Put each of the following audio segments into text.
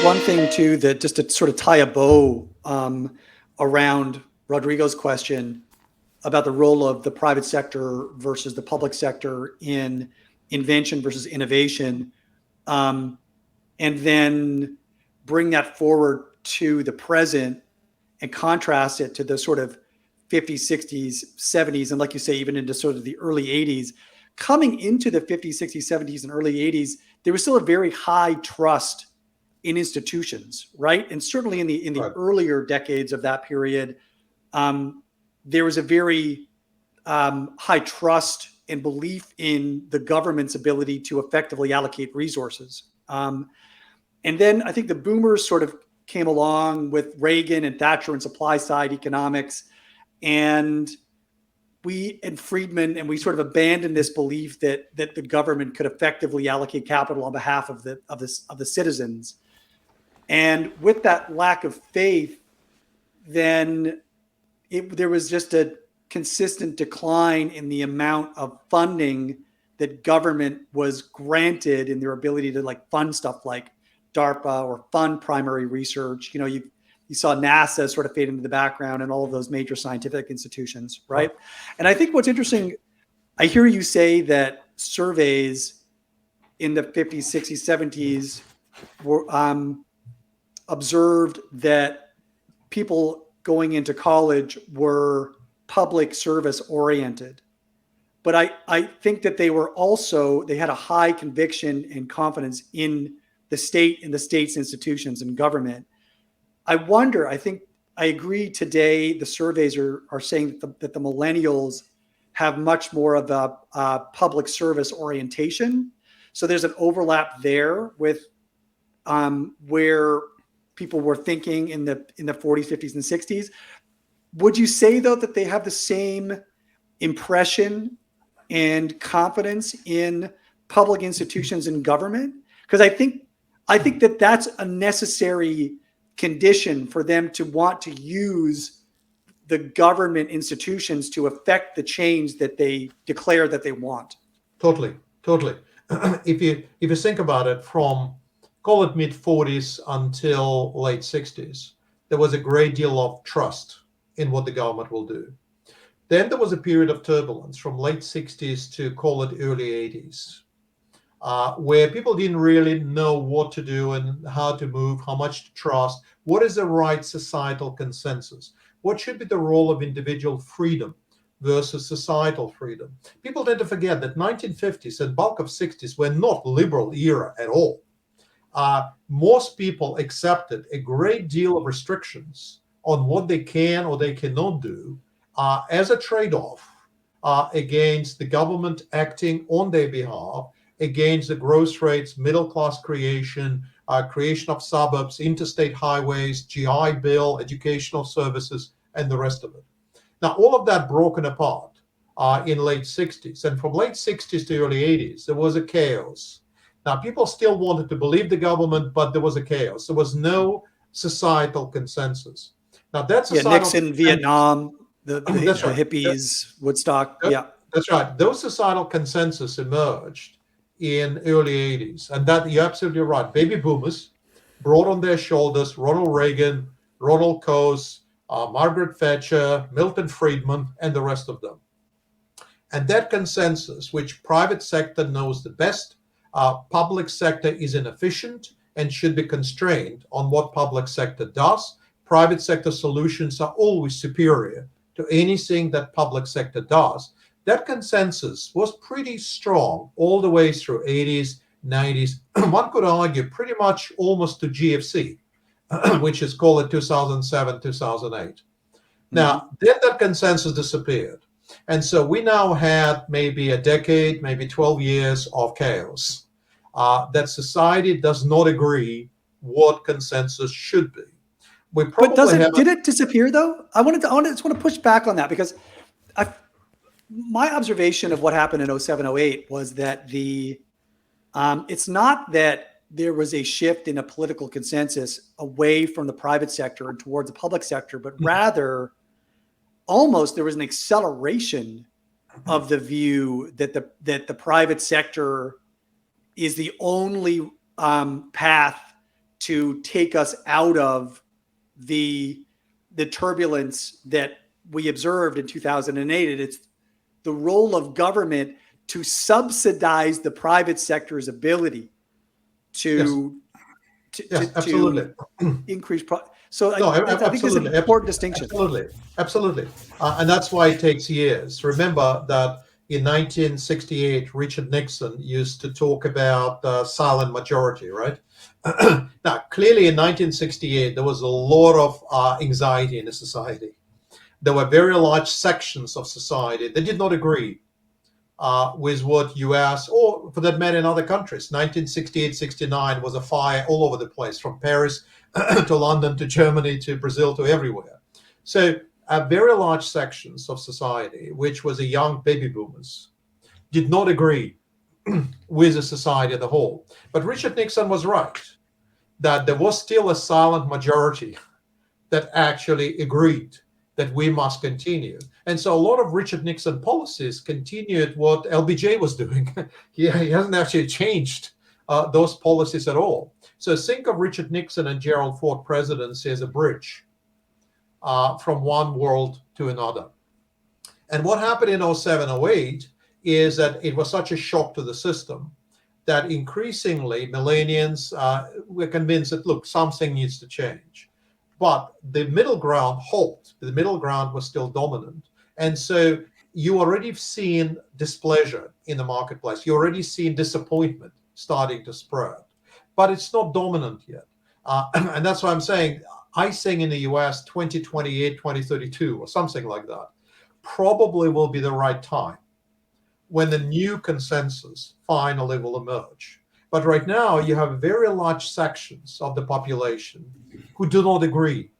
one thing too, that just to sort of tie a bow around Rodrigo's question about the role of the private sector versus the public sector in invention versus innovation, and then bring that forward to the present and contrast it to the sort of 50s, 60s, 70s, and like you say, even into sort of the early 80s. Coming into the 50s, 60s, 70s, and early 80s, there was still a very high trust in institutions, right? And certainly in the Right. earlier decades of that period, there was a very high trust and belief in the government's ability to effectively allocate resources. And then I think the boomers sort of came along with Reagan and Thatcher and supply side economics, and Friedman, and we sort of abandoned this belief that the government could effectively allocate capital on behalf of the citizens. And with that lack of faith, then there was just a consistent decline in the amount of funding that government was granted in their ability to like fund stuff like DARPA or fund primary research. You know, you saw NASA sort of fade into the background and all of those major scientific institutions, right? And I think what's interesting, I hear you say that surveys in the 50s, 60s, 70s were observed that people going into college were public service oriented. But I think that they had a high conviction and confidence in the state and the state's institutions and government. I wonder, I agree today, the surveys are saying that the millennials have much more of a public service orientation. So there's an overlap there with where people were thinking in the 40s, 50s, and 60s. Would you say, though, that they have the same impression and confidence in public institutions and government? Because I think that that's a necessary condition for them to want to use the government institutions to affect the change that they declare that they want. Totally. If you think about it, from call it mid 40s until late 60s, there was a great deal of trust in what the government will do. Then there was a period of turbulence from late 60s to call it early 80s, where people didn't really know what to do and how to move, how much to trust, what is the right societal consensus, what should be the role of individual freedom versus societal freedom. People tend to forget that 1950s and bulk of 60s were not liberal era at all. Most people accepted a great deal of restrictions on what they can or they cannot do as a trade-off against the government acting on their behalf, against the growth rates, middle class creation, creation of suburbs, interstate highways, GI Bill, educational services, and the rest of it. Now, all of that broken apart in late 60s. And from late 60s to early 80s, there was a chaos. Now, people still wanted to believe the government, but there was a chaos. There was no societal consensus. Now, that's Nixon, Vietnam, the right. hippies, Woodstock. That's right. Those societal consensus emerged in early 80s. And that you're absolutely right. Baby boomers brought on their shoulders Ronald Reagan, Ronald Coase, Margaret Thatcher, Milton Friedman, and the rest of them. And that consensus, which private sector knows the best, public sector is inefficient and should be constrained on what public sector does. Private sector solutions are always superior to anything that public sector does. That consensus was pretty strong all the way through 80s, 90s. One could argue pretty much almost to GFC, which is called 2007, 2008. Now, then that consensus disappeared. And so we now had maybe a decade, maybe 12 years of chaos. That society does not agree what consensus should be. But did it disappear though? I just want to push back on that, because my observation of what happened in 07, 08 was that it's not that there was a shift in a political consensus away from the private sector and towards the public sector, but rather almost there was an acceleration of the view that the private sector is the only path to take us out of the turbulence that we observed in 2008. It's the role of government to subsidize the private sector's ability to Yes, absolutely. increase. So No, I think this is an absolutely, important distinction. absolutely, and that's why it takes years. Remember that in 1968, Richard Nixon used to talk about silent majority, right? Now, clearly, in 1968, there was a lot of anxiety in the society. There were very large sections of society that did not agree with what US, or for that matter in other countries. 1968, 69 was a fire all over the place, from Paris to London to Germany to Brazil to everywhere. So very large sections of society, which was the young baby boomers, did not agree with the society as a whole. But Richard Nixon was right that there was still a silent majority that actually agreed that we must continue. And so a lot of Richard Nixon policies continued what LBJ was doing. he hasn't actually changed those policies at all. So think of Richard Nixon and Gerald Ford presidency as a bridge from one world to another. And what happened in 07, 08 is that it was such a shock to the system that increasingly millennials were convinced that, look, something needs to change. But the middle ground halt. The middle ground was still dominant. And so you already seen displeasure in the marketplace. You already seen disappointment starting to spread. But it's not dominant yet. And that's why I'm saying, I think in the US, 2028, 2032, or something like that, probably will be the right time when the new consensus finally will emerge. But right now, you have very large sections of the population who do not agree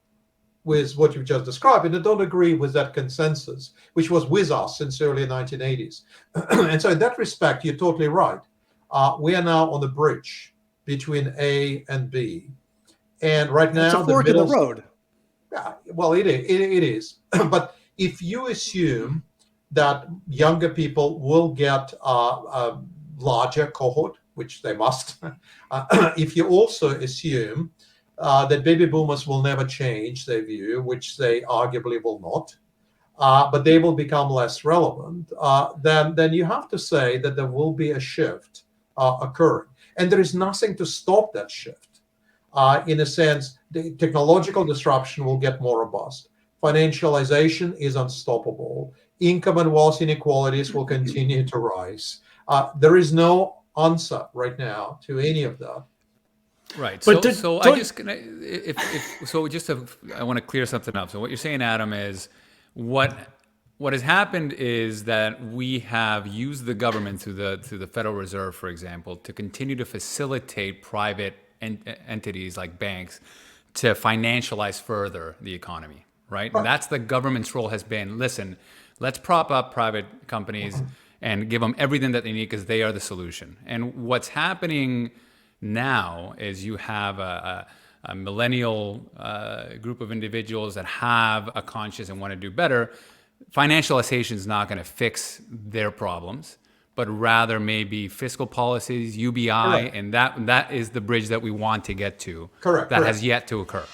with what you just described, and they don't agree with that consensus, which was with us since the early 1980s. And so in that respect, you're totally right. We are now on the bridge between A and B. And right now, it's a fork in the road. Yeah, well, it is. But if you assume that younger people will get a larger cohort, which they must, if you also assume that baby boomers will never change their view, which they arguably will not, but they will become less relevant, then you have to say that there will be a shift occurring. And there is nothing to stop that shift. In a sense, the technological disruption will get more robust. Financialization is unstoppable. Income and wealth inequalities will continue to rise. There is no answer right now to any of that. Right. But I want to clear something up. So what you're saying, Adam, is what has happened is that we have used the government through the Federal Reserve, for example, to continue to facilitate private entities like banks to financialize further the economy, right? And that's the government's role has been, listen, let's prop up private companies and give them everything that they need because they are the solution. And what's happening now is you have a millennial group of individuals that have a conscience and want to do better. Financialization is not going to fix their problems, but rather maybe fiscal policies, UBI, and that is the bridge that we want to get to. Correct. That has yet to occur.